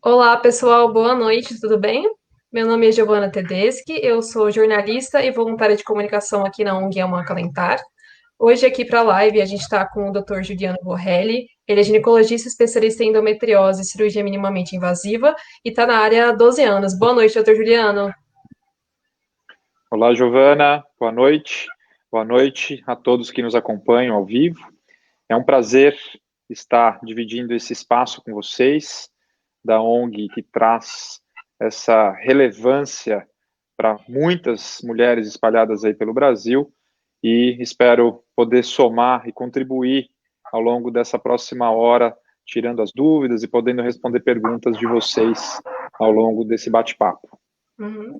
Olá, pessoal, boa noite, tudo bem? Meu nome é Giovana Tedeschi, eu sou jornalista e voluntária de comunicação aqui na ONG Alma Calentar. Hoje, aqui para a live, a gente está com o Dr. Juliano Borrelli. Ele é ginecologista especialista em endometriose e cirurgia minimamente invasiva e está na área há 12 anos. Boa noite, Dr. Juliano. Olá, Giovana. Boa noite. Boa noite a todos que nos acompanham ao vivo. É um prazer estar dividindo esse espaço com vocês, da ONG que traz essa relevância para muitas mulheres espalhadas aí pelo Brasil e espero poder somar e contribuir ao longo dessa próxima hora, tirando as dúvidas e podendo responder perguntas de vocês ao longo desse bate-papo. Uhum.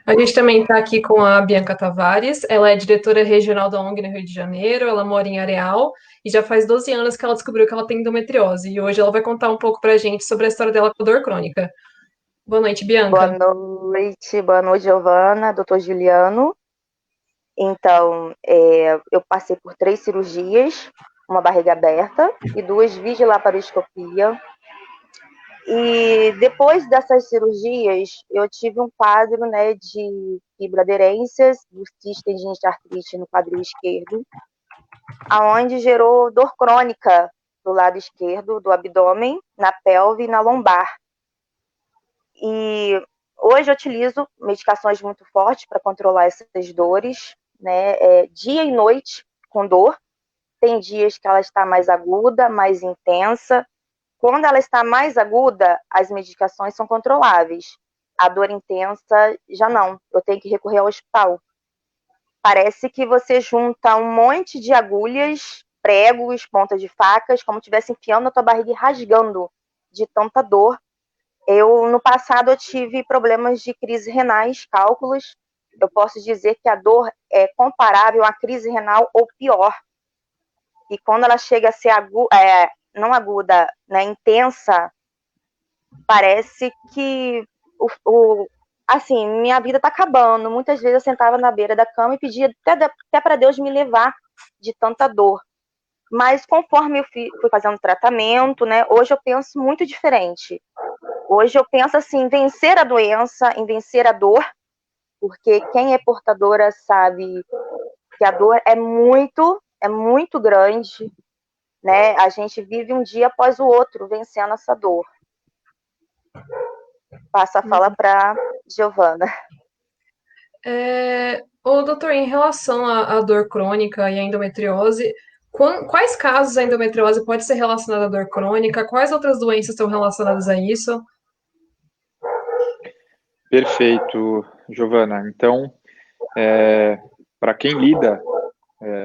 A gente também está aqui com a Bianca Tavares, ela é diretora regional da ONG no Rio de Janeiro, ela mora em Areal e já faz 12 anos que ela descobriu que ela tem endometriose e hoje ela vai contar um pouco para a gente sobre a história dela com a dor crônica. Boa noite, Bianca. Boa noite, Giovana, doutor Juliano. Então, eu passei por 3 cirurgias, uma barriga aberta e 2 videolaparoscopia. E depois dessas cirurgias, eu tive um quadro, né, de fibroaderências, do cisto tendinite de artrite no quadril esquerdo, aonde gerou dor crônica do lado esquerdo do abdômen, na pelve e na lombar. E hoje eu utilizo medicações muito fortes para controlar essas dores, né? Dia e noite com dor. Tem dias que ela está mais aguda, mais intensa. Quando ela está mais aguda, as medicações são controláveis. A dor intensa já não. Eu tenho que recorrer ao hospital. Parece que você junta um monte de agulhas, pregos, pontas de facas, como se estivesse enfiando na tua barriga e rasgando de tanta dor. No passado, eu tive problemas de crise renais, cálculos. Eu posso dizer que a dor é comparável à crise renal ou pior. E quando ela chega a ser não aguda, né, intensa, parece que assim, minha vida está acabando. Muitas vezes eu sentava na beira da cama e pedia até para Deus me levar de tanta dor. Mas conforme eu fui fazendo tratamento, né, hoje eu penso muito diferente. Hoje eu penso assim, em vencer a doença, em vencer a dor, porque quem é portadora sabe que a dor é muito grande, né? A gente vive um dia após o outro vencendo essa dor. Passo a fala para Giovana. Ô, doutor, em relação à dor crônica e à endometriose, quais casos a endometriose pode ser relacionada à dor crônica? Quais outras doenças estão relacionadas a isso? Perfeito, Giovana. Então, para quem lida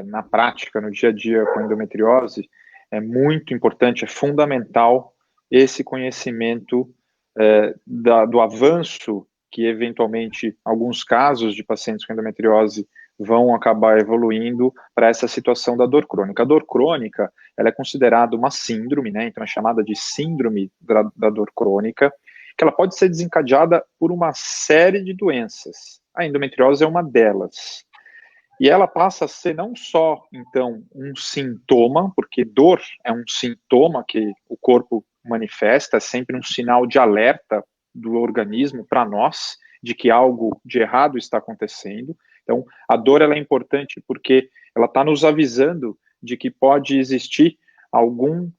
na prática, no dia a dia com endometriose, é muito importante, é fundamental esse conhecimento do avanço que, eventualmente, alguns casos de pacientes com endometriose vão acabar evoluindo para essa situação da dor crônica. A dor crônica, ela é considerada uma síndrome, né? Então é chamada de síndrome da dor crônica, que ela pode ser desencadeada por uma série de doenças. A endometriose é uma delas. E ela passa a ser não só, então, um sintoma, porque dor é um sintoma que o corpo manifesta, é sempre um sinal de alerta do organismo para nós, de que algo de errado está acontecendo. Então, a dor ela é importante porque ela está nos avisando de que pode existir algum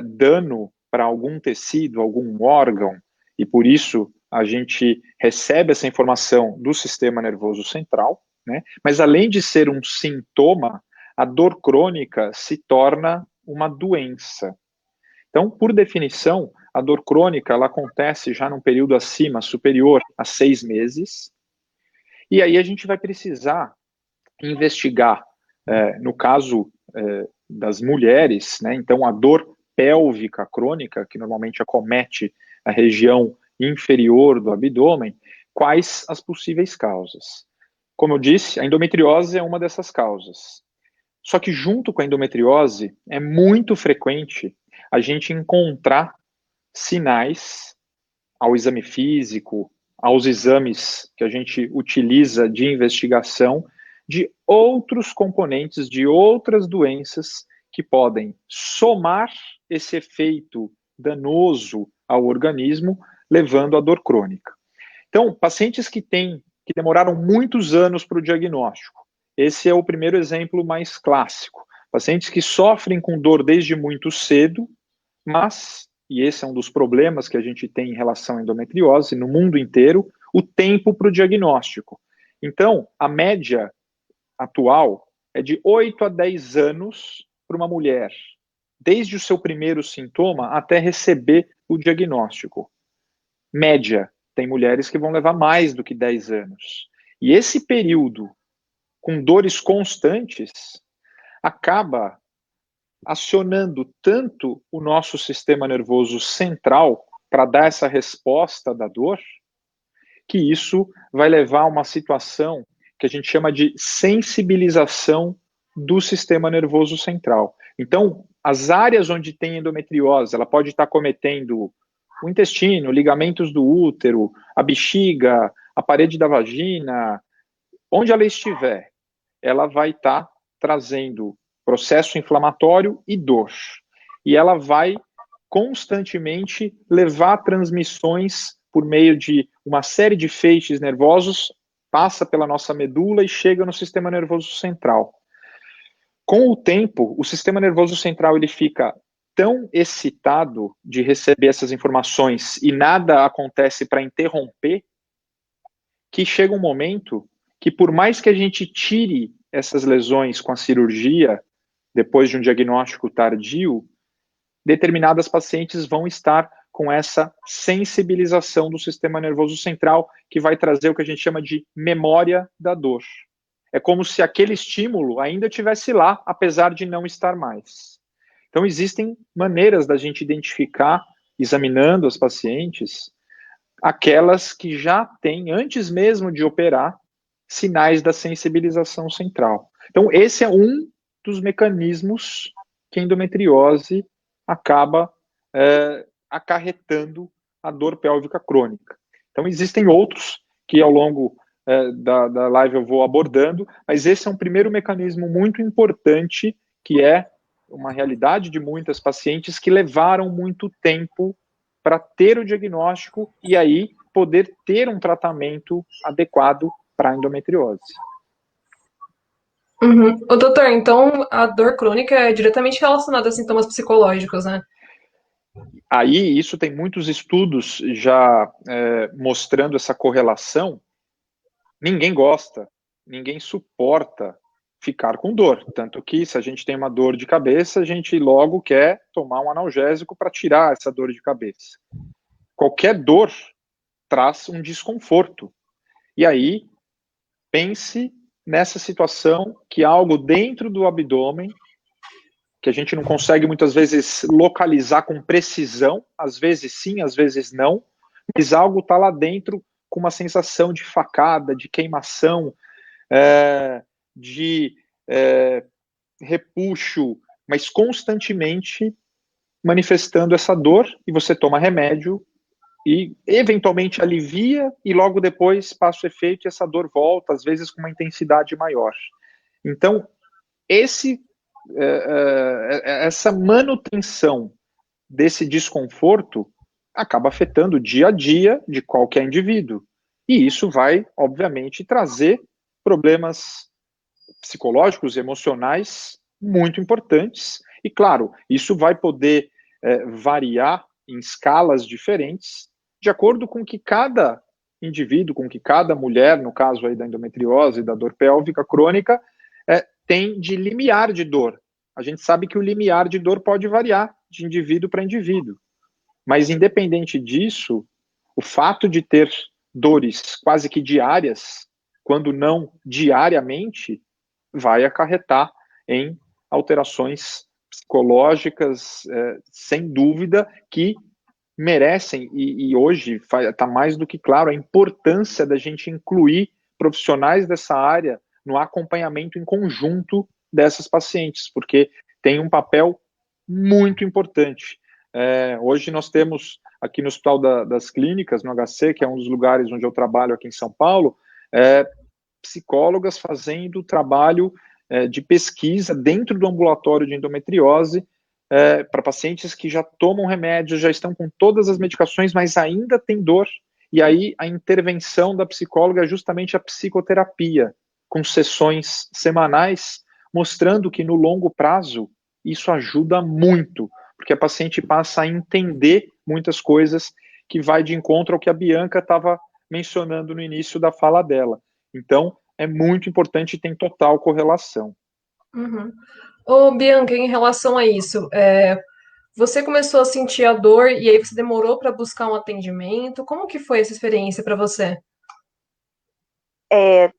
dano para algum tecido, algum órgão, e por isso a gente recebe essa informação do sistema nervoso central, né? Mas além de ser um sintoma, a dor crônica se torna uma doença. Então, por definição, a dor crônica ela acontece já num período superior a 6 meses, e aí a gente vai precisar investigar, no caso das mulheres, né? Então a dor pélvica crônica, que normalmente acomete a região inferior do abdômen, quais as possíveis causas? Como eu disse, a endometriose é uma dessas causas. Só que junto com a endometriose, é muito frequente a gente encontrar sinais ao exame físico, aos exames que a gente utiliza de investigação de outros componentes de outras doenças que podem somar esse efeito danoso ao organismo, levando à dor crônica. Então, pacientes que demoraram muitos anos para o diagnóstico, esse é o primeiro exemplo mais clássico. Pacientes que sofrem com dor desde muito cedo, mas, e esse é um dos problemas que a gente tem em relação à endometriose no mundo inteiro, o tempo para o diagnóstico. Então, a média atual é de 8 a 10 anos para uma mulher, desde o seu primeiro sintoma até receber o diagnóstico. Média, tem mulheres que vão levar mais do que 10 anos. E esse período, com dores constantes, acaba acionando tanto o nosso sistema nervoso central para dar essa resposta da dor, que isso vai levar a uma situação que a gente chama de sensibilização do sistema nervoso central. Então, as áreas onde tem endometriose, ela pode estar cometendo o intestino, ligamentos do útero, a bexiga, a parede da vagina, onde ela estiver, ela vai estar trazendo processo inflamatório e dor. E ela vai constantemente levar transmissões por meio de uma série de feixes nervosos, passa pela nossa medula e chega no sistema nervoso central. Com o tempo, o sistema nervoso central ele fica tão excitado de receber essas informações e nada acontece para interromper, que chega um momento que, por mais que a gente tire essas lesões com a cirurgia, depois de um diagnóstico tardio, determinadas pacientes vão estar com essa sensibilização do sistema nervoso central, que vai trazer o que a gente chama de memória da dor. É como se aquele estímulo ainda estivesse lá, apesar de não estar mais. Então, existem maneiras da gente identificar, examinando as pacientes, aquelas que já têm, antes mesmo de operar, sinais da sensibilização central. Então, esse é um dos mecanismos que a endometriose acaba acarretando a dor pélvica crônica. Então, existem outros que ao longo da live eu vou abordando, mas esse é um primeiro mecanismo muito importante, que é uma realidade de muitas pacientes que levaram muito tempo para ter o diagnóstico e aí poder ter um tratamento adequado para a endometriose. Uhum. Ô, doutor, então a dor crônica é diretamente relacionada a sintomas psicológicos, né? Aí, isso tem muitos estudos já mostrando essa correlação. Ninguém gosta, ninguém suporta ficar com dor. Tanto que, se a gente tem uma dor de cabeça, a gente logo quer tomar um analgésico para tirar essa dor de cabeça. Qualquer dor traz um desconforto. E aí, pense nessa situação que algo dentro do abdômen, que a gente não consegue muitas vezes localizar com precisão, às vezes sim, às vezes não, mas algo está lá dentro com uma sensação de facada, de queimação, de repuxo, mas constantemente manifestando essa dor, e você toma remédio e eventualmente alivia e logo depois passa o efeito e essa dor volta, às vezes com uma intensidade maior. Então, essa manutenção desse desconforto acaba afetando o dia a dia de qualquer indivíduo. E isso vai, obviamente, trazer problemas psicológicos e emocionais muito importantes. E, claro, isso vai poder variar em escalas diferentes, de acordo com que cada indivíduo, com que cada mulher, no caso aí da endometriose, da dor pélvica crônica, tem de limiar de dor. A gente sabe que o limiar de dor pode variar de indivíduo para indivíduo. Mas, independente disso, o fato de ter dores quase que diárias, quando não diariamente, vai acarretar em alterações psicológicas, sem dúvida, que merecem, e hoje está mais do que claro, a importância da gente incluir profissionais dessa área no acompanhamento em conjunto dessas pacientes, porque tem um papel muito importante. Hoje nós temos aqui no Hospital das Clínicas, no HC, que é um dos lugares onde eu trabalho aqui em São Paulo, psicólogas fazendo trabalho de pesquisa dentro do ambulatório de endometriose, para pacientes que já tomam remédios, já estão com todas as medicações, mas ainda tem dor. E aí a intervenção da psicóloga é justamente a psicoterapia, com sessões semanais, mostrando que no longo prazo isso ajuda muito, porque a paciente passa a entender muitas coisas, que vai de encontro ao que a Bianca estava mencionando no início da fala dela. Então, é muito importante e tem total correlação. Uhum. Ô, Bianca, em relação a isso, você começou a sentir a dor e aí você demorou para buscar um atendimento? Como que foi essa experiência para você?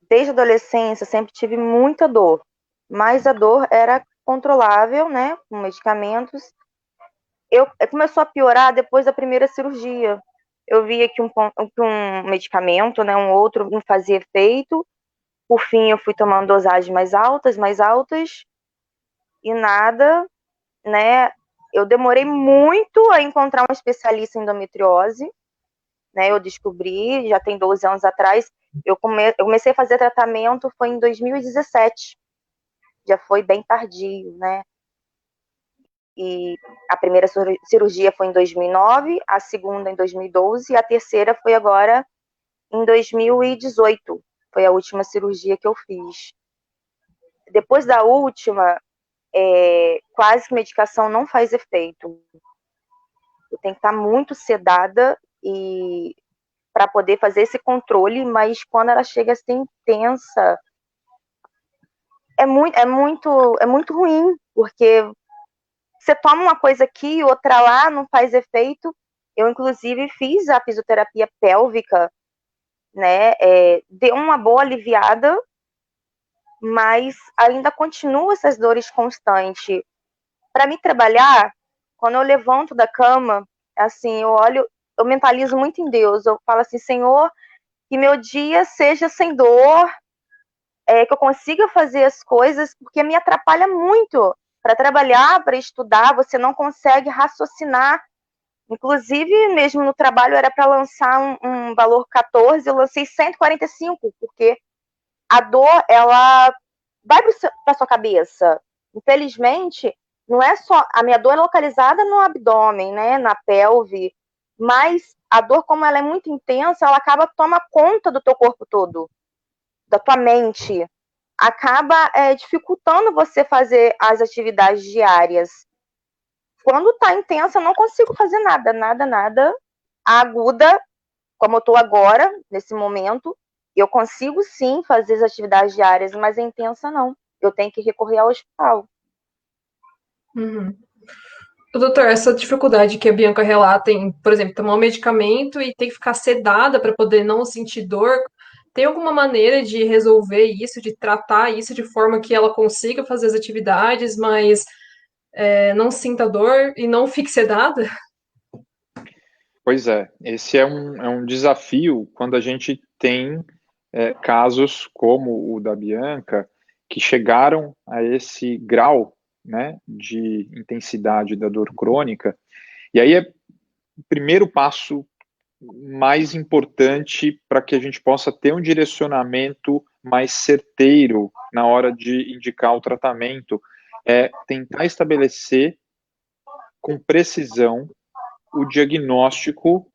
Desde a adolescência, sempre tive muita dor, mas a dor era controlável, né, com medicamentos. Começou a piorar depois da primeira cirurgia. Eu via que um medicamento, né, um outro, não fazia efeito. Por fim, eu fui tomando dosagens mais altas, e nada, né? Eu demorei muito a encontrar um especialista em endometriose, né? Eu descobri, já tem 12 anos atrás, eu comecei a fazer tratamento foi em 2017, já foi bem tardio, né? E a primeira cirurgia foi em 2009, a segunda em 2012 e a terceira foi agora em 2018. Foi a última cirurgia que eu fiz. Depois da última, quase que medicação não faz efeito. Eu tenho que estar muito sedada e para poder fazer esse controle, mas quando ela chega a ser intensa, é muito ruim, porque você toma uma coisa aqui e outra lá, não faz efeito. Eu, inclusive, fiz a fisioterapia pélvica, né? Deu uma boa aliviada, mas ainda continua essas dores constantes. Para mim trabalhar, quando eu levanto da cama, assim, eu olho, eu mentalizo muito em Deus. Eu falo assim, Senhor, que meu dia seja sem dor, que eu consiga fazer as coisas, porque me atrapalha muito. Para trabalhar, para estudar, você não consegue raciocinar. Inclusive, mesmo no trabalho, era para lançar um valor 14, eu lancei 145, porque a dor, ela vai para sua cabeça. Infelizmente, não é só... A minha dor é localizada no abdômen, né, na pelve, mas a dor, como ela é muito intensa, ela acaba toma conta do teu corpo todo, da tua mente. Acaba dificultando você fazer as atividades diárias. Quando tá intensa, eu não consigo fazer nada, nada, nada. A aguda, como eu tô agora, nesse momento, eu consigo sim fazer as atividades diárias, mas a intensa não. Eu tenho que recorrer ao hospital. Uhum. Ô, doutor, essa dificuldade que a Bianca relata em, por exemplo, tomar um medicamento e ter que ficar sedada para poder não sentir dor, tem alguma maneira de resolver isso, de tratar isso de forma que ela consiga fazer as atividades, mas não sinta dor e não fique sedada? Pois é, esse é um desafio quando a gente tem casos como o da Bianca, que chegaram a esse grau, né, de intensidade da dor crônica. E aí é o primeiro passo mais importante para que a gente possa ter um direcionamento mais certeiro na hora de indicar o tratamento, é tentar estabelecer com precisão o diagnóstico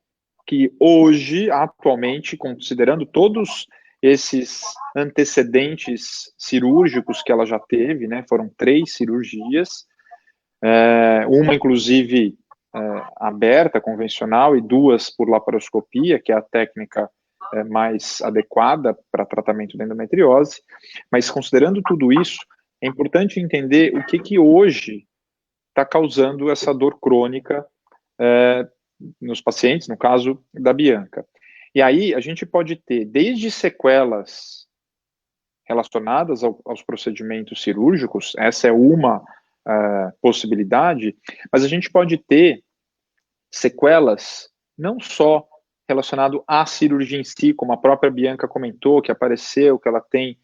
que hoje, atualmente, considerando todos esses antecedentes cirúrgicos que ela já teve, né, foram 3 cirurgias, uma inclusive aberta, convencional, e 2 por laparoscopia, que é a técnica mais adequada para tratamento da endometriose. Mas considerando tudo isso, é importante entender o que hoje está causando essa dor crônica nos pacientes, no caso da Bianca. E aí a gente pode ter desde sequelas relacionadas aos procedimentos cirúrgicos, essa é uma possibilidade, mas a gente pode ter sequelas não só relacionado à cirurgia em si, como a própria Bianca comentou, que apareceu, que ela tem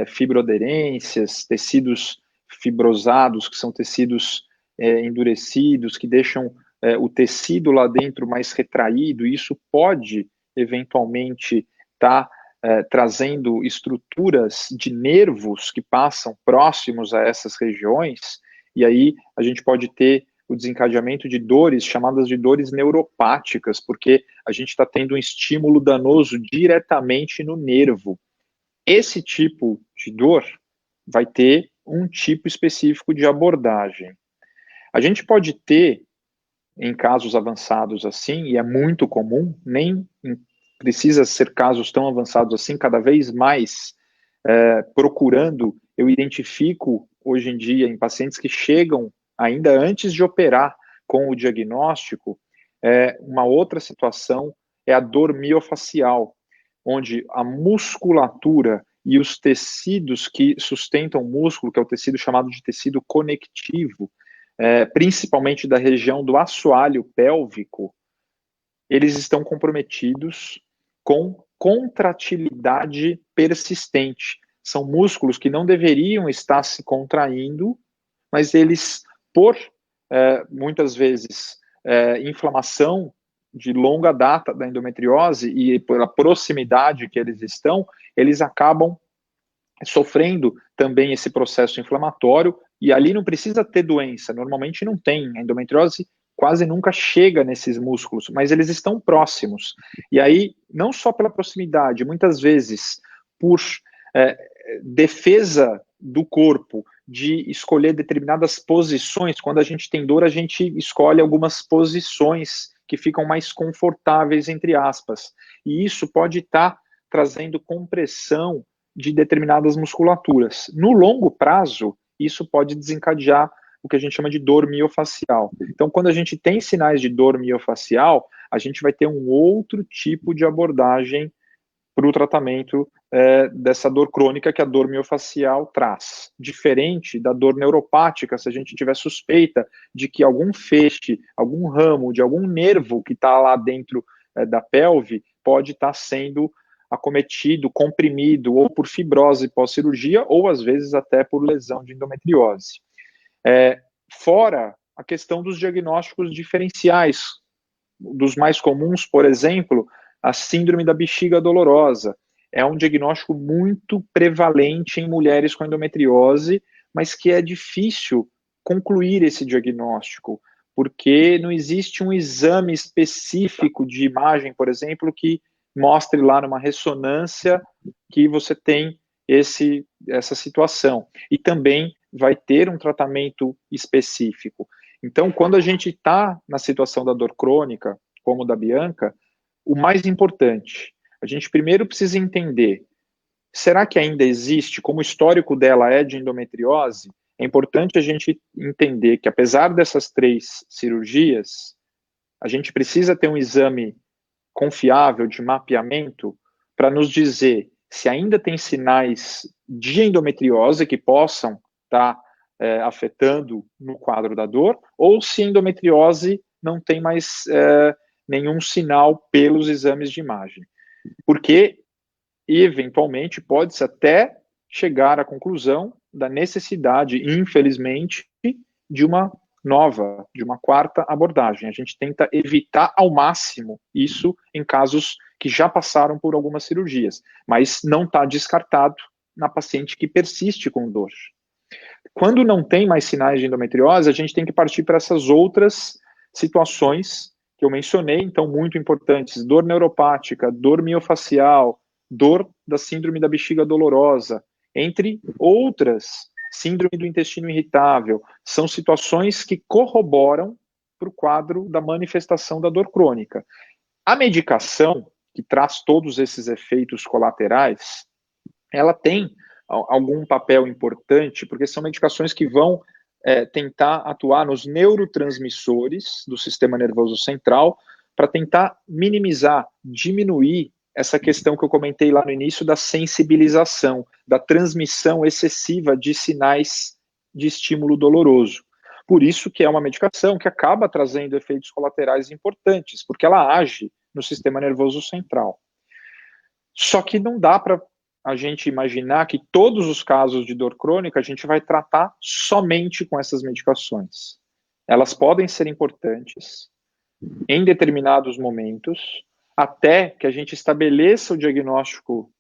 fibroaderências, tecidos fibrosados, que são tecidos endurecidos, que deixam o tecido lá dentro mais retraído, e isso pode, eventualmente, estar trazendo estruturas de nervos que passam próximos a essas regiões, e aí a gente pode ter o desencadeamento de dores chamadas de dores neuropáticas, porque a gente está tendo um estímulo danoso diretamente no nervo. Esse tipo de dor vai ter um tipo específico de abordagem. A gente pode ter, em casos avançados assim, e é muito comum, nem precisa ser casos tão avançados assim, cada vez mais procurando, eu identifico hoje em dia em pacientes que chegam ainda antes de operar com o diagnóstico, uma outra situação é a dor miofacial, onde a musculatura e os tecidos que sustentam o músculo, que é o tecido chamado de tecido conectivo, principalmente da região do assoalho pélvico, eles estão comprometidos com contratilidade persistente. São músculos que não deveriam estar se contraindo, mas eles, por muitas vezes inflamação de longa data da endometriose e pela proximidade que eles estão, eles acabam sofrendo também esse processo inflamatório, e ali não precisa ter doença, normalmente não tem. A endometriose quase nunca chega nesses músculos, mas eles estão próximos. E aí, não só pela proximidade, muitas vezes por defesa do corpo, de escolher determinadas posições. Quando a gente tem dor, a gente escolhe algumas posições que ficam mais confortáveis, entre aspas. E isso pode estar trazendo compressão de determinadas musculaturas. No longo prazo, isso pode desencadear o que a gente chama de dor miofacial. Então, quando a gente tem sinais de dor miofacial, a gente vai ter um outro tipo de abordagem para o tratamento dessa dor crônica que a dor miofacial traz. Diferente da dor neuropática, se a gente tiver suspeita de que algum feixe, algum ramo, de algum nervo que está lá dentro da pelve pode estar sendo acometido, comprimido, ou por fibrose pós-cirurgia, ou às vezes até por lesão de endometriose. Fora a questão dos diagnósticos diferenciais, dos mais comuns, por exemplo, a síndrome da bexiga dolorosa. É um diagnóstico muito prevalente em mulheres com endometriose, mas que é difícil concluir esse diagnóstico, porque não existe um exame específico de imagem, por exemplo, que mostre lá numa ressonância que você tem essa situação. E também vai ter um tratamento específico. Então, quando a gente está na situação da dor crônica, como da Bianca, o mais importante, a gente primeiro precisa entender, será que ainda existe, como o histórico dela é de endometriose, é importante a gente entender que apesar dessas 3 cirurgias, a gente precisa ter um exame confiável de mapeamento para nos dizer se ainda tem sinais de endometriose que possam estar afetando no quadro da dor, ou se a endometriose não tem mais nenhum sinal pelos exames de imagem. Porque, eventualmente, pode-se até chegar à conclusão da necessidade, infelizmente, de uma nova, de uma 4ª abordagem. A gente tenta evitar ao máximo isso em casos que já passaram por algumas cirurgias, mas não está descartado na paciente que persiste com dor. Quando não tem mais sinais de endometriose, a gente tem que partir para essas outras situações que eu mencionei, então muito importantes: dor neuropática, dor miofacial, dor da síndrome da bexiga dolorosa, entre outras, síndrome do intestino irritável. São situações que corroboram para o quadro da manifestação da dor crônica. A medicação, que traz todos esses efeitos colaterais, ela tem algum papel importante, porque são medicações que vão tentar atuar nos neurotransmissores do sistema nervoso central para tentar minimizar, diminuir essa questão que eu comentei lá no início da sensibilização, da transmissão excessiva de sinais de estímulo doloroso. Por isso que é uma medicação que acaba trazendo efeitos colaterais importantes, porque ela age no sistema nervoso central. Só que não dá para a gente imaginar que todos os casos de dor crônica a gente vai tratar somente com essas medicações. Elas podem ser importantes em determinados momentos, até que a gente estabeleça o diagnóstico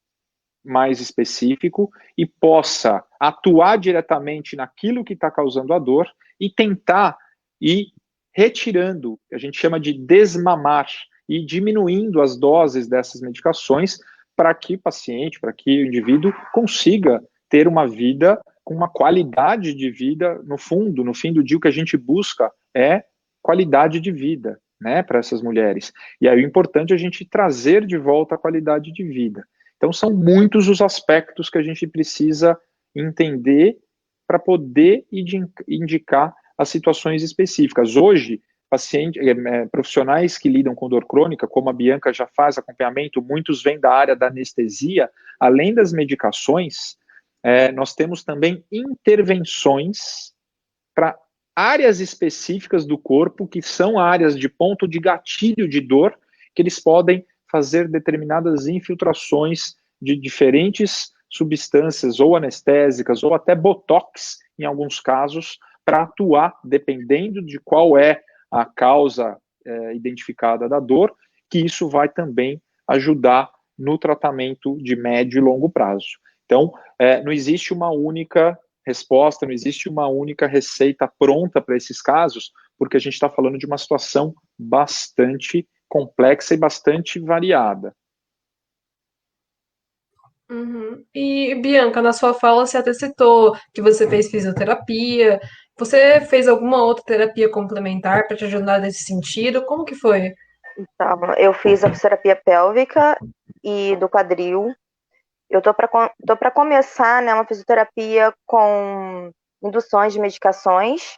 mais específico e possa atuar diretamente naquilo que está causando a dor e tentar ir retirando, a gente chama de desmamar, e diminuindo as doses dessas medicações para que o paciente, para que o indivíduo consiga ter uma vida com uma qualidade de vida. No fundo, no fim do dia, o que a gente busca é qualidade de vida, né, para essas mulheres. E aí o importante é a gente trazer de volta a qualidade de vida. Então são muitos os aspectos que a gente precisa entender para poder indicar as situações específicas. Hoje, profissionais que lidam com dor crônica, como a Bianca já faz acompanhamento, muitos vêm da área da anestesia, além das medicações, nós temos também intervenções para áreas específicas do corpo, que são áreas de ponto de gatilho de dor, que eles podem fazer determinadas infiltrações de diferentes substâncias, ou anestésicas, ou até botox, em alguns casos, para atuar, dependendo de qual é a causa identificada da dor, que isso vai também ajudar no tratamento de médio e longo prazo. Então, não existe uma única resposta, não existe uma única receita pronta para esses casos, porque a gente está falando de uma situação bastante complexa e bastante variada. Uhum. E, Bianca, na sua fala você até citou que você fez fisioterapia. Você fez alguma outra terapia complementar para te ajudar nesse sentido? Como que foi? Então, eu fiz a fisioterapia pélvica e do quadril. Eu tô para começar, né, uma fisioterapia com induções de medicações,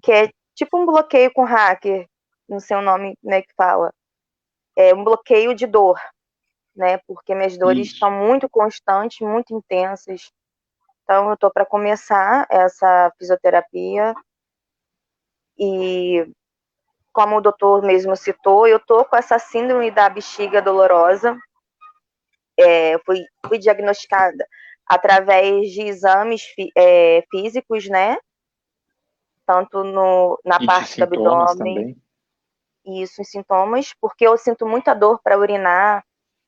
que é tipo um bloqueio com hacker, não sei o nome, como é que fala. É um bloqueio de dor, né? Porque minhas dores Isso. estão muito constantes, muito intensas. Então, eu tô para começar essa fisioterapia e, como o doutor mesmo citou, eu tô com essa síndrome da bexiga dolorosa. Fui diagnosticada através de exames físicos, né? Tanto na E de parte do sintomas abdômen, também. isso, em sintomas, porque eu sinto muita dor para urinar,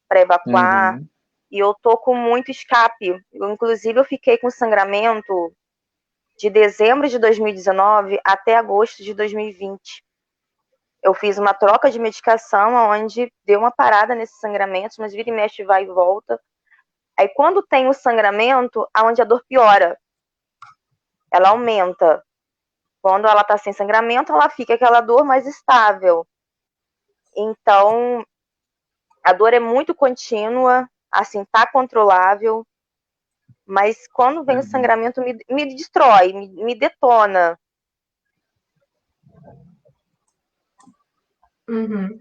para evacuar, Uhum. e eu tô com muito escape. Inclusive, eu fiquei com sangramento de dezembro de 2019 até agosto de 2020. Eu fiz uma troca de medicação, onde deu uma parada nesses sangramentos, mas vira e mexe, vai e volta. Aí, quando tem o sangramento, aonde a dor piora, ela aumenta. Quando ela tá sem sangramento, ela fica aquela dor mais estável. Então, a dor é muito contínua, assim, tá controlável, mas quando vem o Uhum. sangramento, me destrói, me detona. Uhum.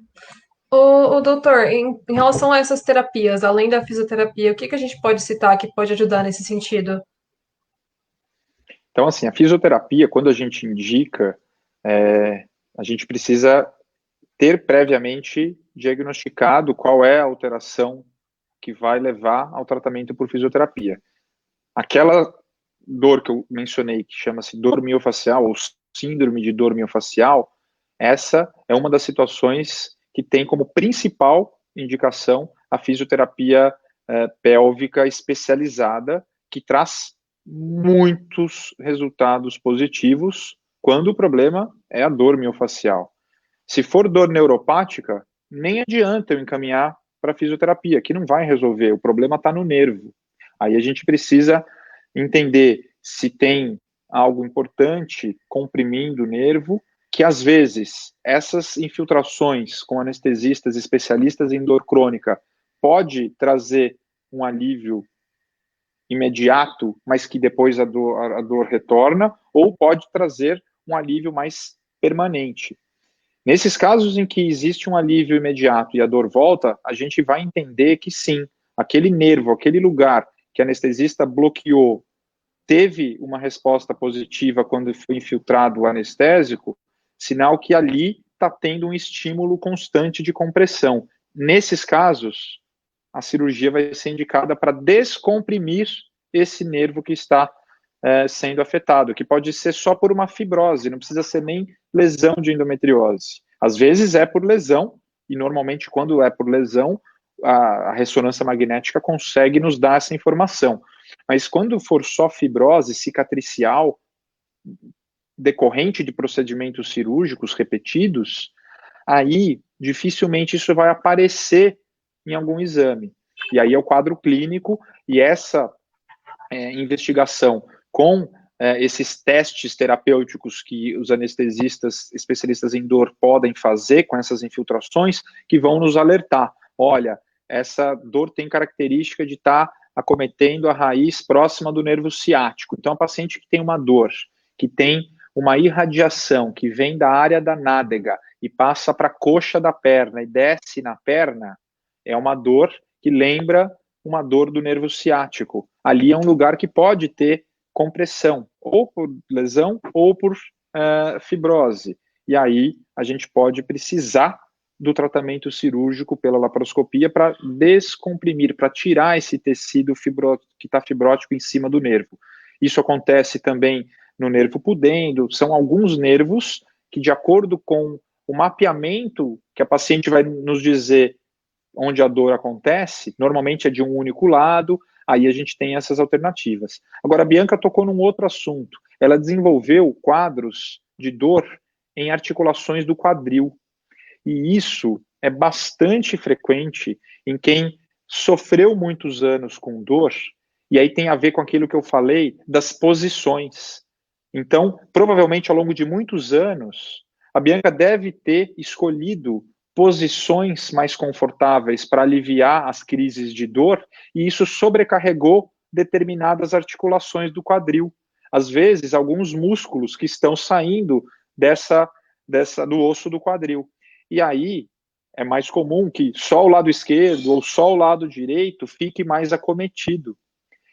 O doutor, em relação a essas terapias, além da fisioterapia, o que que a gente pode citar que pode ajudar nesse sentido? Então, assim, a fisioterapia, quando a gente indica, a gente precisa ter previamente diagnosticado qual é a alteração que vai levar ao tratamento por fisioterapia. Aquela dor que eu mencionei, que chama-se dor miofacial, ou síndrome de dor miofacial, essa é uma das situações que tem como principal indicação a fisioterapia pélvica especializada, que traz muitos resultados positivos quando o problema é a dor miofacial. Se for dor neuropática, nem adianta eu encaminhar para fisioterapia, que não vai resolver, o problema está no nervo. Aí a gente precisa entender se tem algo importante comprimindo o nervo, que às vezes essas infiltrações com anestesistas especialistas em dor crônica pode trazer um alívio imediato, mas que depois a dor retorna, ou pode trazer um alívio mais permanente. Nesses casos em que existe um alívio imediato e a dor volta, a gente vai entender que sim, aquele nervo, aquele lugar que o anestesista bloqueou, teve uma resposta positiva quando foi infiltrado o anestésico, sinal que ali está tendo um estímulo constante de compressão. Nesses casos, a cirurgia vai ser indicada para descomprimir esse nervo que está sendo afetado, que pode ser só por uma fibrose, não precisa ser nem lesão de endometriose. Às vezes é por lesão, e normalmente quando é por lesão, a ressonância magnética consegue nos dar essa informação. Mas quando for só fibrose cicatricial, decorrente de procedimentos cirúrgicos repetidos, aí dificilmente isso vai aparecer em algum exame. E aí é o quadro clínico, e essa investigação com esses testes terapêuticos que os anestesistas especialistas em dor podem fazer com essas infiltrações, que vão nos alertar. Olha, essa dor tem característica de estar acometendo a raiz próxima do nervo ciático. Então, a paciente que tem uma dor, que tem uma irradiação que vem da área da nádega e passa para a coxa da perna e desce na perna, é uma dor que lembra uma dor do nervo ciático. Ali é um lugar que pode ter compressão, ou por lesão, ou por fibrose. E aí a gente pode precisar do tratamento cirúrgico pela laparoscopia para descomprimir, para tirar esse tecido que está fibrótico em cima do nervo. Isso acontece também no nervo pudendo, são alguns nervos que, de acordo com o mapeamento que a paciente vai nos dizer onde a dor acontece, normalmente é de um único lado, aí a gente tem essas alternativas. Agora, a Bianca tocou num outro assunto. Ela desenvolveu quadros de dor em articulações do quadril. E isso é bastante frequente em quem sofreu muitos anos com dor, e aí tem a ver com aquilo que eu falei das posições. Então, provavelmente ao longo de muitos anos, a Bianca deve ter escolhido posições mais confortáveis para aliviar as crises de dor, e isso sobrecarregou determinadas articulações do quadril. Às vezes, alguns músculos que estão saindo do osso do quadril. E aí, é mais comum que só o lado esquerdo ou só o lado direito fique mais acometido.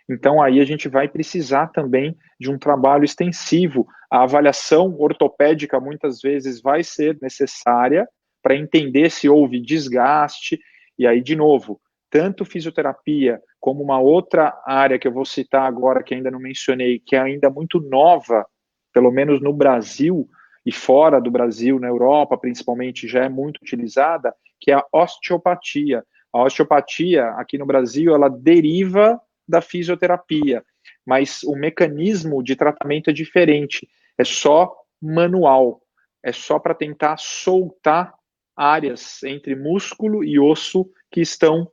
Então, aí a gente vai precisar também de um trabalho extensivo. A avaliação ortopédica, muitas vezes, vai ser necessária para entender se houve desgaste. E aí, de novo, tanto fisioterapia como uma outra área que eu vou citar agora, que ainda não mencionei, que é ainda muito nova, pelo menos no Brasil e fora do Brasil, na Europa principalmente, já é muito utilizada, que é a osteopatia. A osteopatia, aqui no Brasil, ela deriva da fisioterapia, mas o mecanismo de tratamento é diferente, é só manual, é só para tentar soltar áreas entre músculo e osso que estão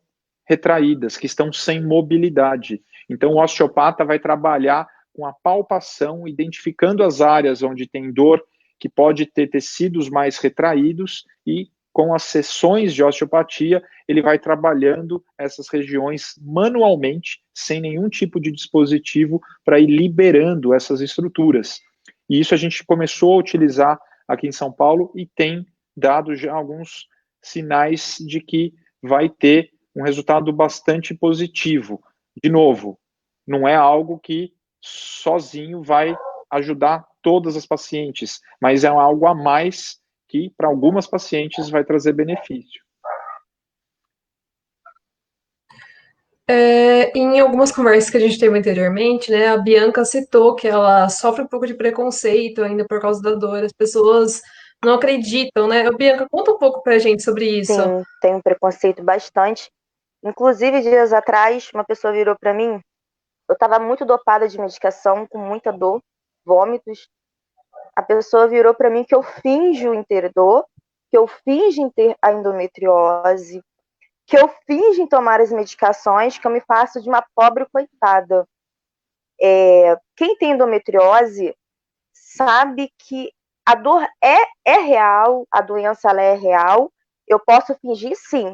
retraídas, que estão sem mobilidade. Então o osteopata vai trabalhar com a palpação, identificando as áreas onde tem dor, que pode ter tecidos mais retraídos, e com as sessões de osteopatia, ele vai trabalhando essas regiões manualmente, sem nenhum tipo de dispositivo, para ir liberando essas estruturas. E isso a gente começou a utilizar aqui em São Paulo e tem dado já alguns sinais de que vai ter um resultado bastante positivo. De novo, não é algo que sozinho vai ajudar todas as pacientes, mas é algo a mais que para algumas pacientes vai trazer benefício. Em algumas conversas que a gente teve anteriormente, né, a Bianca citou que ela sofre um pouco de preconceito ainda por causa da dor. As pessoas não acreditam, né? Bianca, conta um pouco pra gente sobre isso. Sim, tenho preconceito bastante. Inclusive, dias atrás, uma pessoa virou para mim, eu estava muito dopada de medicação, com muita dor, vômitos. A pessoa virou para mim que eu finjo ter dor, que eu finjo em ter a endometriose, que eu finjo em tomar as medicações, que eu me faço de uma pobre coitada. Quem tem endometriose sabe que a dor é real, a doença ela é real. Eu posso fingir sim,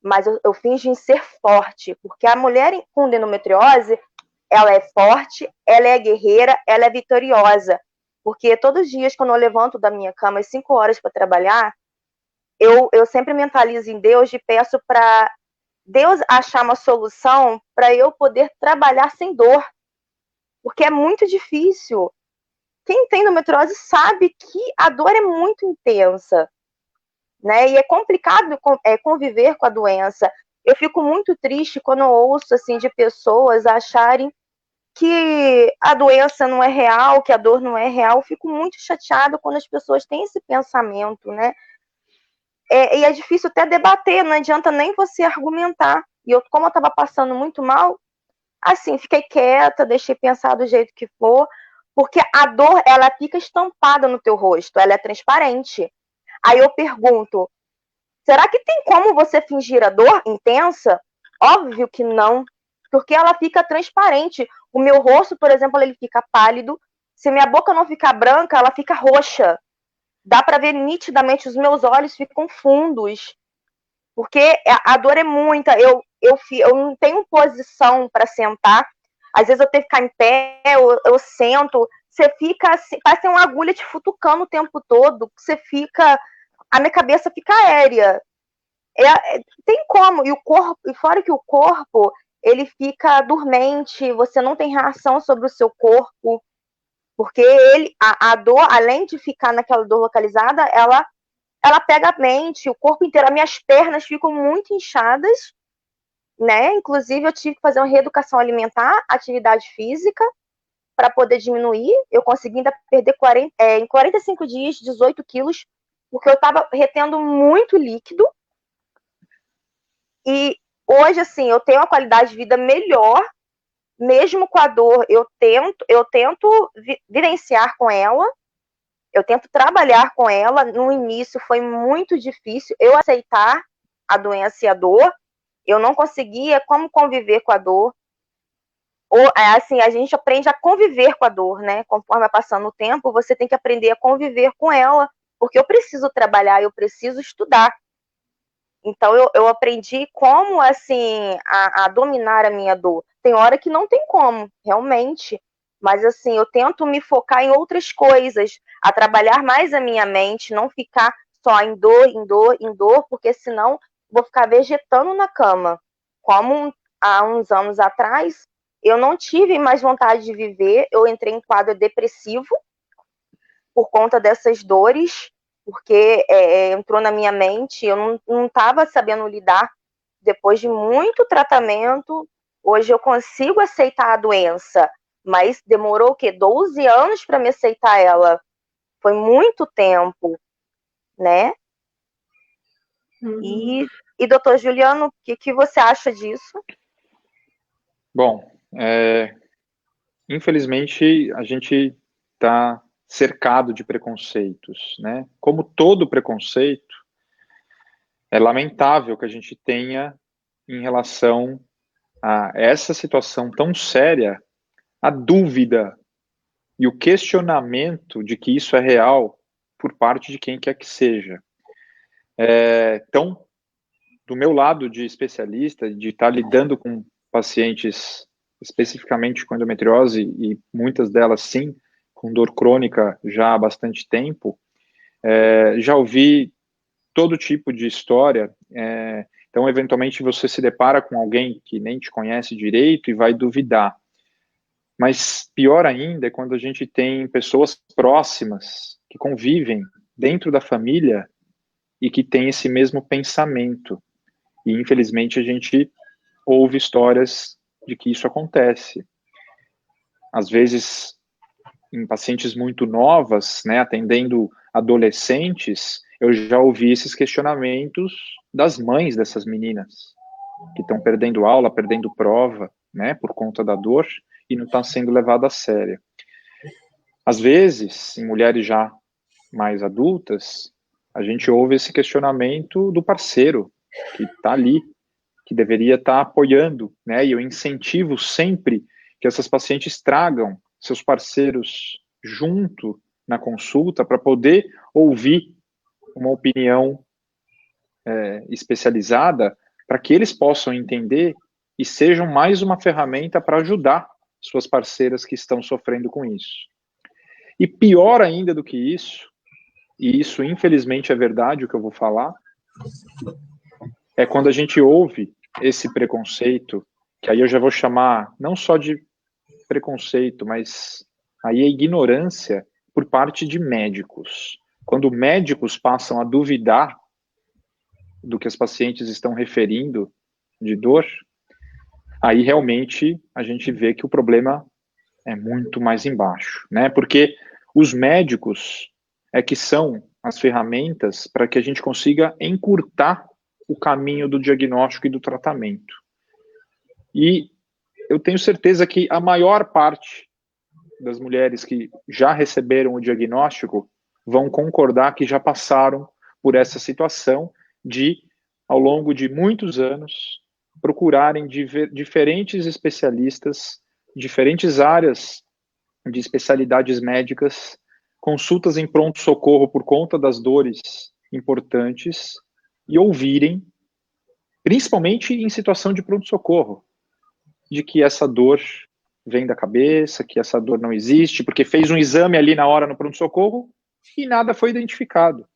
mas eu finjo em ser forte, porque a mulher com endometriose, ela é forte, ela é guerreira, ela é vitoriosa. Porque todos os dias, quando eu levanto da minha cama às 5 horas para trabalhar, eu sempre mentalizo em Deus e peço para Deus achar uma solução para eu poder trabalhar sem dor. Porque é muito difícil. Quem tem endometriose sabe que a dor é muito intensa, né? E é complicado conviver com a doença. Eu fico muito triste quando eu ouço assim, de pessoas acharem que a doença não é real, que a dor não é real. Eu fico muito chateada quando as pessoas têm esse pensamento, né? E é difícil até debater, não adianta nem você argumentar. E como eu estava passando muito mal, assim, fiquei quieta, deixei pensar do jeito que for, Porque a dor, ela fica estampada no teu rosto, ela é transparente. Aí eu pergunto, será que tem como você fingir a dor intensa? Óbvio que não, porque ela fica transparente. O meu rosto, por exemplo, ele fica pálido. Se minha boca não ficar branca, ela fica roxa. Dá para ver nitidamente, os meus olhos ficam fundos. Porque a dor é muita. Eu não tenho posição para sentar. Às vezes eu tenho que ficar em pé, eu sento. Você fica assim, parece uma agulha te futucando o tempo todo. Você fica. A minha cabeça fica aérea. Tem como. E fora que o corpo, ele fica dormente, você não tem reação sobre o seu corpo. Porque a dor, além de ficar naquela dor localizada, ela pega a mente, o corpo inteiro. As minhas pernas ficam muito inchadas, né? Inclusive, eu tive que fazer uma reeducação alimentar, atividade física, para poder diminuir. Eu consegui ainda perder em 45 dias 18 quilos, porque eu estava retendo muito líquido. E hoje, assim, eu tenho uma qualidade de vida melhor, mesmo com a dor. Eu tento vivenciar com ela. Eu tento trabalhar com ela. No início foi muito difícil eu aceitar a doença e a dor. Eu não conseguia como conviver com a dor. Ou, assim, a gente aprende a conviver com a dor, né? Conforme vai passando o tempo, você tem que aprender a conviver com ela, porque eu preciso trabalhar, eu preciso estudar. Então eu aprendi como, assim, a dominar a minha dor. Tem hora que não tem como, realmente. Mas, assim, eu tento me focar em outras coisas, a trabalhar mais a minha mente, não ficar só em dor, em dor, em dor, porque senão vou ficar vegetando na cama. Como há uns anos atrás, eu não tive mais vontade de viver, eu entrei em quadro depressivo por conta dessas dores, porque entrou na minha mente, eu não estava sabendo lidar. Depois de muito tratamento, hoje eu consigo aceitar a doença, mas demorou o quê? 12 anos para me aceitar ela. Foi muito tempo, né? Uhum. E doutor Juliano, o que você acha disso? Bom, infelizmente a gente está cercado de preconceitos, né? Como todo preconceito, é lamentável que a gente tenha em relação a essa situação tão séria, a dúvida e o questionamento de que isso é real por parte de quem quer que seja. Então, do meu lado de especialista, de estar lidando com pacientes especificamente com endometriose, e muitas delas sim, com dor crônica já há bastante tempo, já ouvi todo tipo de história. Então, eventualmente, você se depara com alguém que nem te conhece direito e vai duvidar. Mas pior ainda é quando a gente tem pessoas próximas que convivem dentro da família e que têm esse mesmo pensamento. E, infelizmente, a gente ouve histórias de que isso acontece. Às vezes, em pacientes muito novas, né, atendendo adolescentes, eu já ouvi esses questionamentos das mães dessas meninas, que estão perdendo aula, perdendo prova, né, por conta da dor, e não estão sendo levadas a sério. Às vezes, em mulheres já mais adultas, a gente ouve esse questionamento do parceiro, que está ali, que deveria estar apoiando, né, e eu incentivo sempre que essas pacientes tragam seus parceiros junto na consulta para poder ouvir uma opinião especializada, para que eles possam entender e sejam mais uma ferramenta para ajudar suas parceiras que estão sofrendo com isso. E pior ainda do que isso, e isso infelizmente é verdade o que eu vou falar, é quando a gente ouve esse preconceito, que aí eu já vou chamar não só de preconceito, mas aí é ignorância por parte de médicos. Quando médicos passam a duvidar do que as pacientes estão referindo de dor, aí realmente a gente vê que o problema é muito mais embaixo, né? Porque os médicos é que são as ferramentas para que a gente consiga encurtar o caminho do diagnóstico e do tratamento. E eu tenho certeza que a maior parte das mulheres que já receberam o diagnóstico vão concordar que já passaram por essa situação de, ao longo de muitos anos, procurarem diferentes especialistas, diferentes áreas de especialidades médicas, consultas em pronto-socorro por conta das dores importantes e ouvirem, principalmente em situação de pronto-socorro, de que essa dor vem da cabeça, que essa dor não existe, porque fez um exame ali na hora no pronto-socorro e nada foi identificado.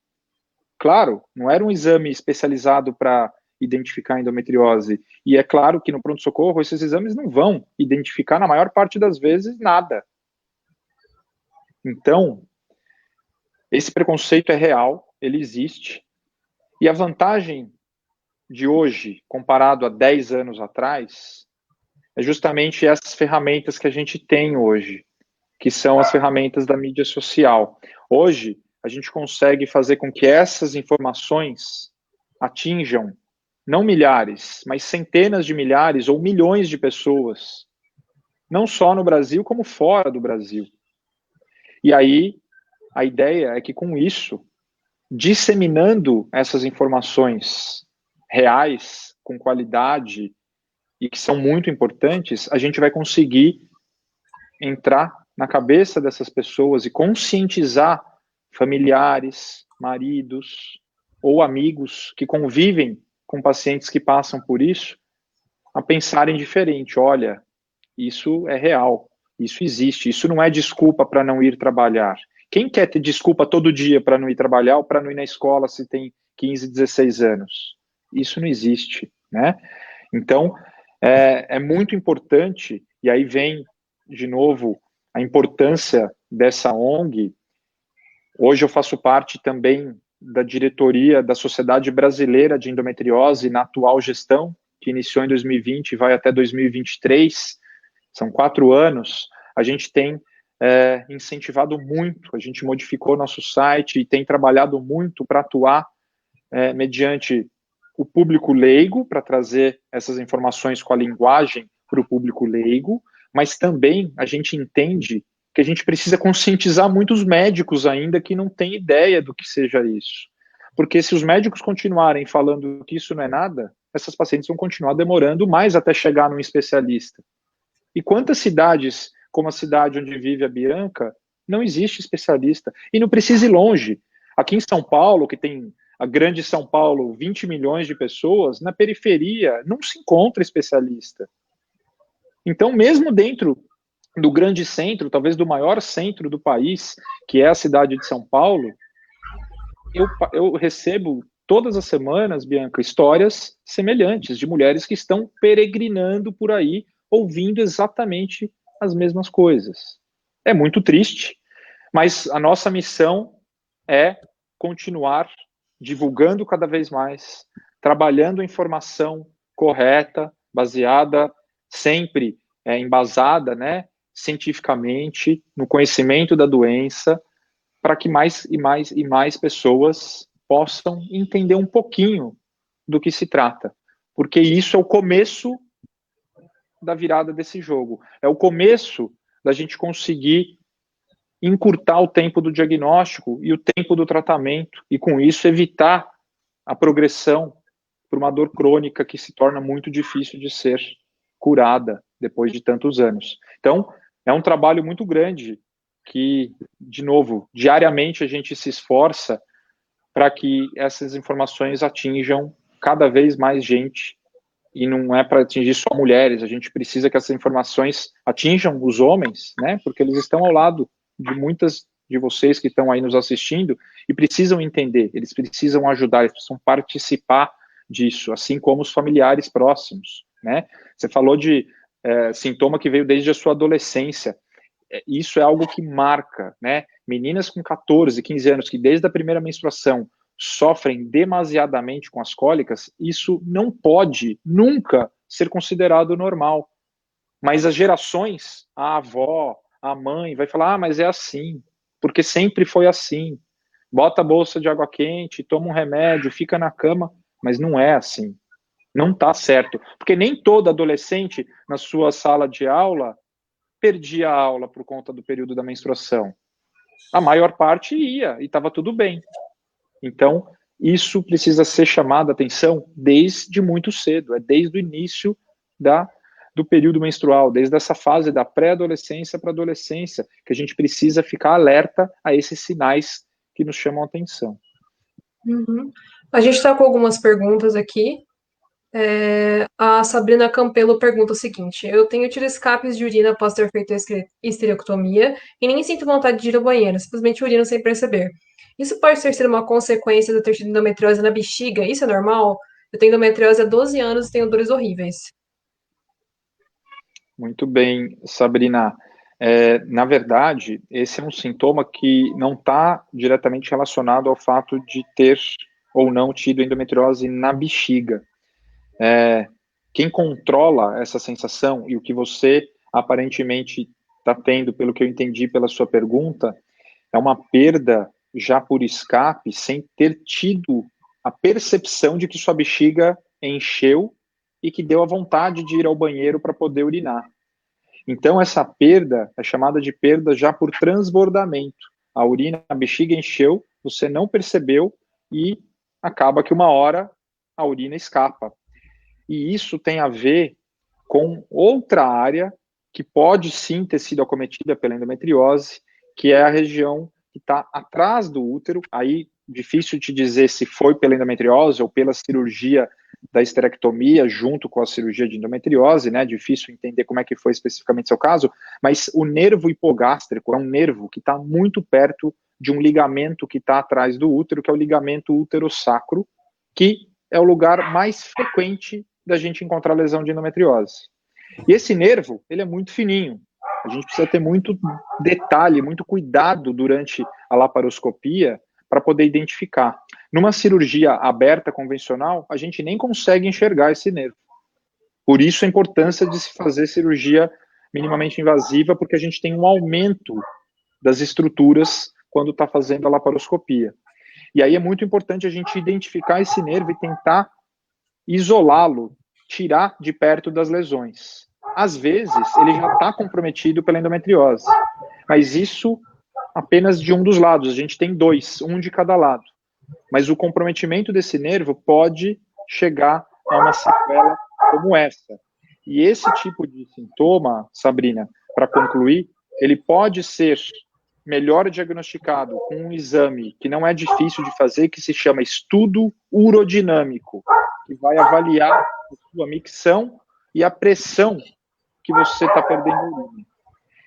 Claro, não era um exame especializado para identificar a endometriose. E é claro que no pronto-socorro esses exames não vão identificar, na maior parte das vezes, nada. Então, esse preconceito é real, ele existe. E a vantagem de hoje, comparado a 10 anos atrás, é justamente essas ferramentas que a gente tem hoje, que são as ferramentas da mídia social. Hoje, a gente consegue fazer com que essas informações atinjam não milhares, mas centenas de milhares ou milhões de pessoas, não só no Brasil, como fora do Brasil. E aí, a ideia é que com isso, disseminando essas informações reais, com qualidade, e que são muito importantes, a gente vai conseguir entrar na cabeça dessas pessoas e conscientizar familiares, maridos ou amigos que convivem com pacientes que passam por isso, a pensarem diferente. Olha, isso é real, isso existe, isso não é desculpa para não ir trabalhar. Quem quer ter desculpa todo dia para não ir trabalhar ou para não ir na escola se tem 15, 16 anos? Isso não existe, né? Então, é muito importante, e aí vem, de novo, a importância dessa ONG. Hoje eu faço parte também da diretoria da Sociedade Brasileira de Endometriose na atual gestão, que iniciou em 2020 e vai até 2023, são 4 anos. A gente tem incentivado muito, a gente modificou nosso site e tem trabalhado muito para atuar mediante o público leigo, para trazer essas informações com a linguagem para o público leigo, mas também a gente entende que a gente precisa conscientizar muitos médicos ainda que não têm ideia do que seja isso. Porque se os médicos continuarem falando que isso não é nada, essas pacientes vão continuar demorando mais até chegar num especialista. E quantas cidades, como a cidade onde vive a Bianca, não existe especialista? E não precisa ir longe. Aqui em São Paulo, que tem a grande São Paulo, 20 milhões de pessoas, na periferia não se encontra especialista. Então, mesmo dentro do grande centro, talvez do maior centro do país, que é a cidade de São Paulo, eu recebo todas as semanas, Bianca, histórias semelhantes de mulheres que estão peregrinando por aí, ouvindo exatamente as mesmas coisas. É muito triste, mas a nossa missão é continuar divulgando cada vez mais, trabalhando a informação correta, baseada, sempre embasada, né, cientificamente, no conhecimento da doença, para que mais e mais e mais pessoas possam entender um pouquinho do que se trata. Porque isso é o começo da virada desse jogo. É o começo da gente conseguir encurtar o tempo do diagnóstico e o tempo do tratamento, e com isso evitar a progressão para uma dor crônica que se torna muito difícil de ser curada depois de tantos anos. Então, é um trabalho muito grande que, de novo, diariamente a gente se esforça para que essas informações atinjam cada vez mais gente, e não é para atingir só mulheres, a gente precisa que essas informações atinjam os homens, né, porque eles estão ao lado de muitas de vocês que estão aí nos assistindo e precisam entender, eles precisam ajudar, eles precisam participar disso, assim como os familiares próximos, né? Você falou de sintoma que veio desde a sua adolescência. Isso é algo que marca, né? Meninas com 14, 15 anos que desde a primeira menstruação sofrem demasiadamente com as cólicas, isso não pode nunca ser considerado normal. Mas as gerações, a avó, a mãe, vai falar, mas é assim, porque sempre foi assim. Bota a bolsa de água quente, toma um remédio, fica na cama, mas não é assim. Não está certo. Porque nem todo adolescente na sua sala de aula perdia a aula por conta do período da menstruação? A maior parte ia e estava tudo bem. Então, isso precisa ser chamado a atenção desde muito cedo, é desde o início do período menstrual, desde essa fase da pré-adolescência para a adolescência, que a gente precisa ficar alerta a esses sinais que nos chamam a atenção. Uhum. A gente está com algumas perguntas aqui. A Sabrina Campelo pergunta o seguinte: eu tenho tido escapes de urina após ter feito a esterectomia e nem sinto vontade de ir ao banheiro, simplesmente urino sem perceber. Isso pode ter sido uma consequência de eu ter tido endometriose na bexiga? Isso é normal? Eu tenho endometriose há 12 anos e tenho dores horríveis. Muito bem, Sabrina. Na verdade, esse é um sintoma que não está diretamente relacionado ao fato de ter ou não tido endometriose na bexiga. Quem controla essa sensação e o que você aparentemente está tendo, pelo que eu entendi pela sua pergunta, é uma perda já por escape, sem ter tido a percepção de que sua bexiga encheu e que deu a vontade de ir ao banheiro para poder urinar. Então, essa perda é chamada de perda já por transbordamento. A urina, a bexiga encheu, você não percebeu e acaba que uma hora a urina escapa. E isso tem a ver com outra área que pode sim ter sido acometida pela endometriose, que é a região que está atrás do útero. Aí, difícil te dizer se foi pela endometriose ou pela cirurgia da esterectomia junto com a cirurgia de endometriose, né? Difícil entender como é que foi especificamente seu caso, mas o nervo hipogástrico é um nervo que está muito perto de um ligamento que está atrás do útero, que é o ligamento útero-sacro, que é o lugar mais frequente da gente encontrar lesão de endometriose. E esse nervo, ele é muito fininho. A gente precisa ter muito detalhe, muito cuidado durante a laparoscopia para poder identificar. Numa cirurgia aberta convencional, a gente nem consegue enxergar esse nervo. Por isso a importância de se fazer cirurgia minimamente invasiva, porque a gente tem um aumento das estruturas quando está fazendo a laparoscopia. E aí é muito importante a gente identificar esse nervo e tentar isolá-lo, tirar de perto das lesões. Às vezes, ele já está comprometido pela endometriose, mas isso apenas de um dos lados. A gente tem dois, um de cada lado. Mas o comprometimento desse nervo pode chegar a uma sequela como essa. E esse tipo de sintoma, Sabrina, para concluir, ele pode ser melhor diagnosticado com um exame que não é difícil de fazer, que se chama estudo urodinâmico, que vai avaliar a sua micção e a pressão que você está perdendo urina.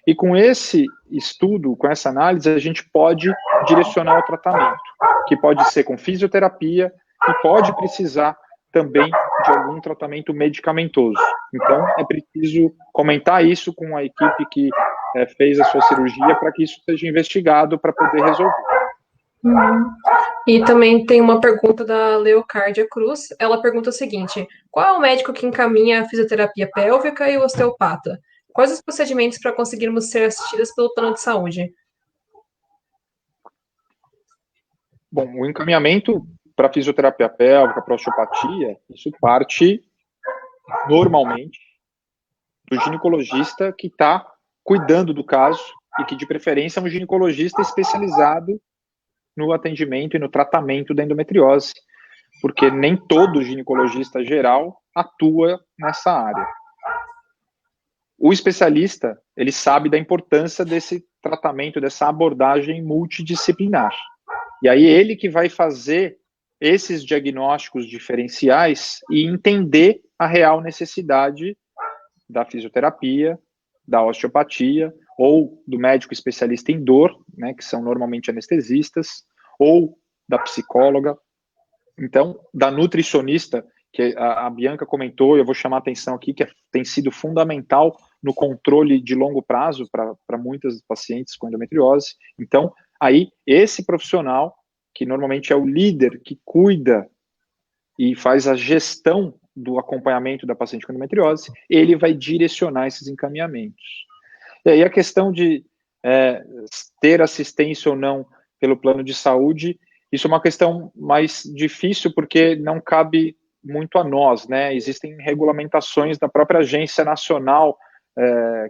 E com esse estudo, com essa análise, a gente pode direcionar o tratamento, que pode ser com fisioterapia e pode precisar também de algum tratamento medicamentoso. Então, é preciso comentar isso com a equipe que fez a sua cirurgia para que isso seja investigado para poder resolver. E também tem uma pergunta da Leocárdia Cruz. Ela pergunta o seguinte: qual é o médico que encaminha a fisioterapia pélvica e o osteopata? Quais os procedimentos para conseguirmos ser assistidas pelo plano de saúde? Bom, o encaminhamento para fisioterapia pélvica, para osteopatia, isso parte normalmente do ginecologista que está cuidando do caso e que, de preferência, é um ginecologista especializado no atendimento e no tratamento da endometriose, porque nem todo ginecologista geral atua nessa área. O especialista, ele sabe da importância desse tratamento, dessa abordagem multidisciplinar. E aí ele que vai fazer esses diagnósticos diferenciais e entender a real necessidade da fisioterapia, da osteopatia, ou do médico especialista em dor, né, que são normalmente anestesistas, ou da psicóloga. Então, da nutricionista, que a Bianca comentou, eu vou chamar a atenção aqui, que tem sido fundamental no controle de longo prazo para muitas pacientes com endometriose. Então, aí, esse profissional, que normalmente é o líder que cuida e faz a gestão do acompanhamento da paciente com endometriose, ele vai direcionar esses encaminhamentos. E aí a questão de ter assistência ou não pelo plano de saúde, isso é uma questão mais difícil porque não cabe muito a nós, né? Existem regulamentações da própria Agência Nacional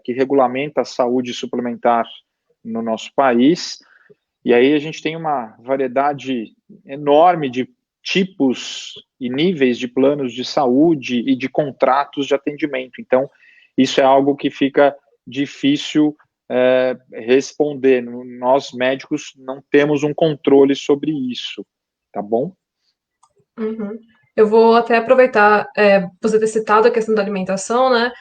que regulamenta a saúde suplementar no nosso país, e aí a gente tem uma variedade enorme de tipos e níveis de planos de saúde e de contratos de atendimento. Então, isso é algo que fica difícil responder. Nós, médicos, não temos um controle sobre isso, tá bom? Uhum. Eu vou até aproveitar você ter citado a questão da alimentação, né?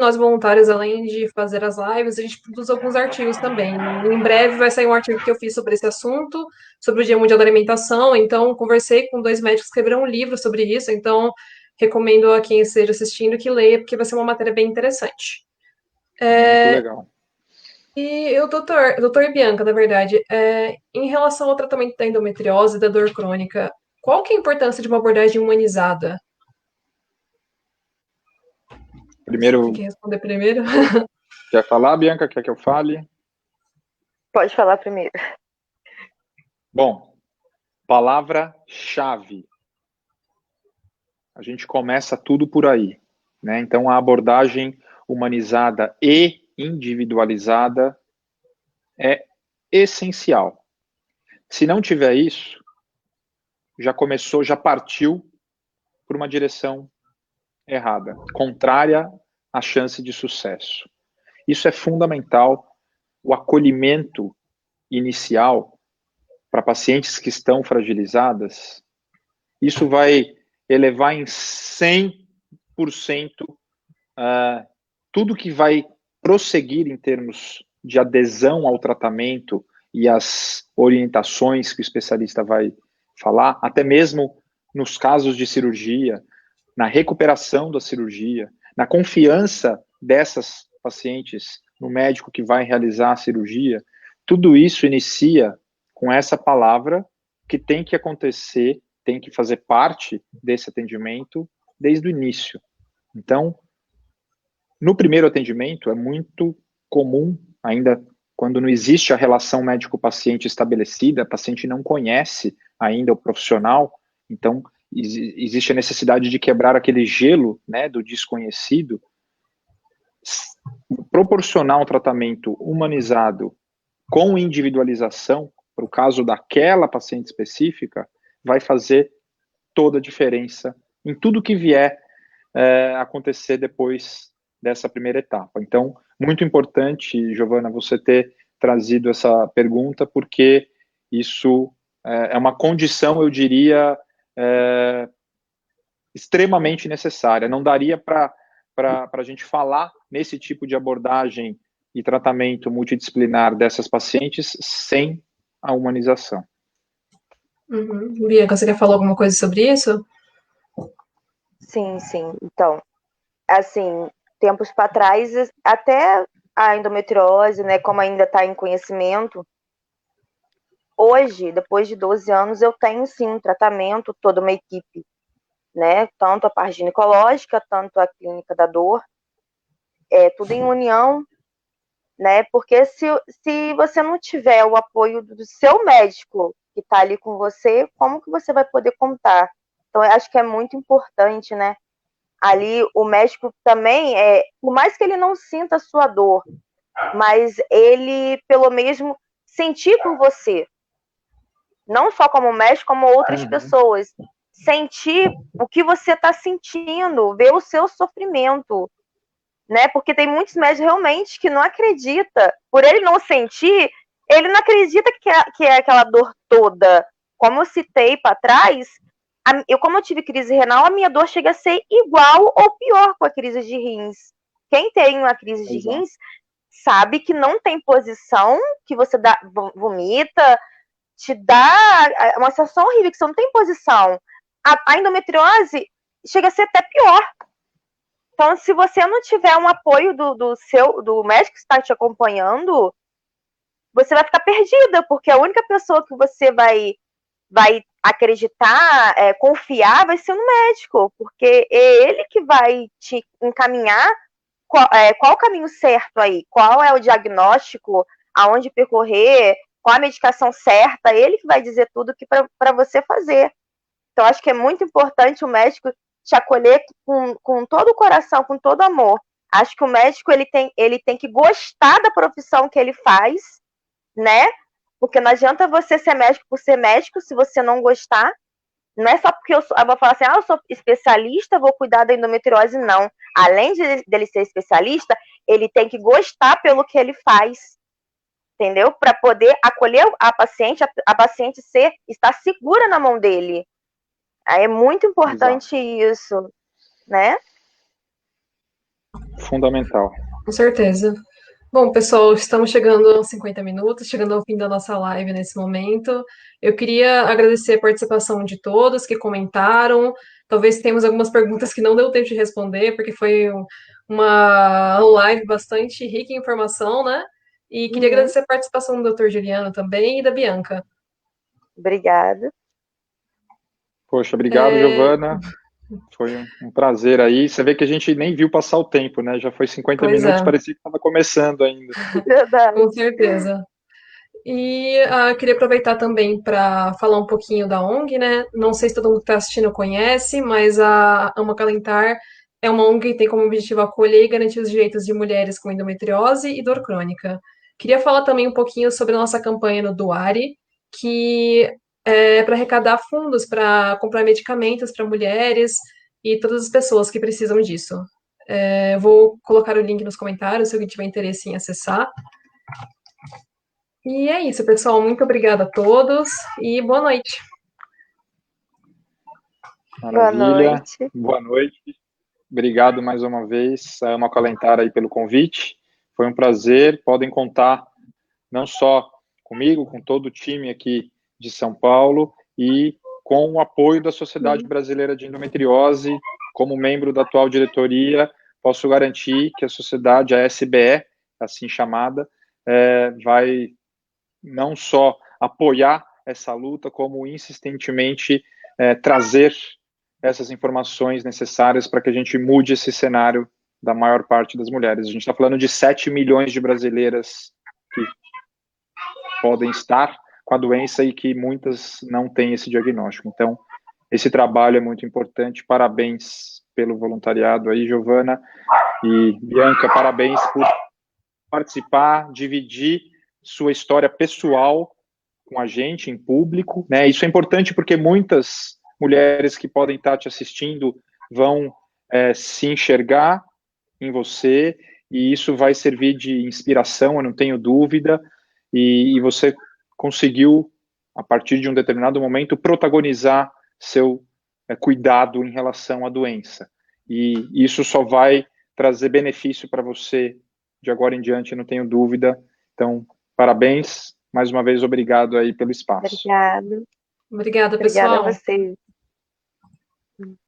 Nós voluntários, além de fazer as lives, a gente produz alguns artigos também. Em breve vai sair um artigo que eu fiz sobre esse assunto, sobre o Dia Mundial da Alimentação. Então, conversei com 2 médicos que escreveram um livro sobre isso. Então, recomendo a quem esteja assistindo que leia, porque vai ser uma matéria bem interessante. Muito legal. E o doutor Bianca, na verdade, em relação ao tratamento da endometriose e da dor crônica, qual que é a importância de uma abordagem humanizada? Primeiro, quer responder primeiro? Quer falar, Bianca? Quer que eu fale? Pode falar primeiro. Bom, palavra-chave. A gente começa tudo por aí, né? Então, a abordagem humanizada e individualizada é essencial. Se não tiver isso, já partiu por uma direção errada, contrária à chance de sucesso. Isso é fundamental, o acolhimento inicial para pacientes que estão fragilizadas, isso vai elevar em 100% tudo que vai prosseguir em termos de adesão ao tratamento e as orientações que o especialista vai falar, até mesmo nos casos de cirurgia, na recuperação da cirurgia, na confiança dessas pacientes no médico que vai realizar a cirurgia, tudo isso inicia com essa palavra que tem que acontecer, tem que fazer parte desse atendimento desde o início. Então, no primeiro atendimento, é muito comum, ainda quando não existe a relação médico-paciente estabelecida, a paciente não conhece ainda o profissional, então existe a necessidade de quebrar aquele gelo, né, do desconhecido, proporcionar um tratamento humanizado com individualização, para o caso daquela paciente específica, vai fazer toda a diferença em tudo que vier acontecer depois dessa primeira etapa. Então, muito importante, Giovana, você ter trazido essa pergunta, porque isso é uma condição, eu diria, extremamente necessária. Não daria para a gente falar nesse tipo de abordagem e tratamento multidisciplinar dessas pacientes sem a humanização. Uhum. Bianca, você quer falar alguma coisa sobre isso? Sim. Então, assim, tempos para trás, até a endometriose, né, como ainda está em conhecimento, hoje, depois de 12 anos, eu tenho sim um tratamento, toda uma equipe, né, tanto a parte ginecológica, tanto a clínica da dor, tudo em união, né, porque se você não tiver o apoio do seu médico que está ali com você, como que você vai poder contar? Então, eu acho que é muito importante, né, ali o médico também, por mais que ele não sinta a sua dor, mas ele, pelo mesmo, sentir por você. Não só como médico, como outras pessoas. Sentir o que você está sentindo, ver o seu sofrimento. Né? Porque tem muitos médicos realmente que não acreditam. Por ele não sentir, ele não acredita que é aquela dor toda. Como eu citei para trás, como eu tive crise renal, a minha dor chega a ser igual ou pior com a crise de rins. Quem tem uma crise de rins sabe que não tem posição, que você vomita, te dá uma sensação horrível, que você não tem posição. A endometriose chega a ser até pior. Então, se você não tiver um apoio do médico que está te acompanhando, você vai ficar perdida, porque a única pessoa que você vai acreditar, confiar, vai ser no médico, porque é ele que vai te encaminhar qual o caminho certo aí, qual é o diagnóstico, aonde percorrer, qual a medicação certa, ele que vai dizer tudo que para você fazer. Então, acho que é muito importante o médico te acolher com todo o coração, com todo amor. Acho que o médico ele tem que gostar da profissão que ele faz, né? Porque não adianta você ser médico por ser médico se você não gostar. Não é só porque eu vou falar assim, eu sou especialista, vou cuidar da endometriose, não. Além dele ser especialista, ele tem que gostar pelo que ele faz, entendeu? Para poder acolher a paciente estar segura na mão dele. Aí é muito importante isso, né? Fundamental. Com certeza. Bom, pessoal, estamos chegando aos 50 minutos, chegando ao fim da nossa live nesse momento. Eu queria agradecer a participação de todos que comentaram. Talvez tenhamos algumas perguntas que não deu tempo de responder, porque foi uma live bastante rica em informação, né? E queria agradecer a participação do Dr. Juliano também e da Bianca. Obrigada. Poxa, obrigado, Giovana. Foi um prazer aí. Você vê que a gente nem viu passar o tempo, né? Já foi 50 minutos, parecia que estava começando ainda. Verdade. Com certeza. E queria aproveitar também para falar um pouquinho da ONG, né? Não sei se todo mundo que está assistindo conhece, mas a Ama Acalentar é uma ONG que tem como objetivo acolher e garantir os direitos de mulheres com endometriose e dor crônica. Queria falar também um pouquinho sobre a nossa campanha no Doare, que é para arrecadar fundos para comprar medicamentos para mulheres e todas as pessoas que precisam disso. Vou colocar o link nos comentários se alguém tiver interesse em acessar. E é isso, pessoal. Muito obrigada a todos e boa noite. Maravilha. Boa noite. Boa noite. Obrigado mais uma vez, a Ama Acalentar aí pelo convite. Foi um prazer. Podem contar não só comigo, com todo o time aqui de São Paulo e com o apoio da Sociedade Brasileira de Endometriose. Como membro da atual diretoria, posso garantir que a sociedade, a SBE, assim chamada, vai não só apoiar essa luta, como insistentemente trazer essas informações necessárias para que a gente mude esse cenário da maior parte das mulheres. A gente está falando de 7 milhões de brasileiras que podem estar com a doença e que muitas não têm esse diagnóstico. Então, esse trabalho é muito importante. Parabéns pelo voluntariado aí, Giovana. E, Bianca, parabéns por participar, dividir sua história pessoal com a gente em público, né? Isso é importante porque muitas mulheres que podem estar te assistindo vão se enxergar em você e isso vai servir de inspiração, eu não tenho dúvida, e você conseguiu, a partir de um determinado momento, protagonizar seu cuidado em relação à doença. E isso só vai trazer benefício para você de agora em diante, eu não tenho dúvida. Então, parabéns. Mais uma vez, obrigado aí pelo espaço. Obrigada. Obrigada, pessoal. Obrigada a vocês.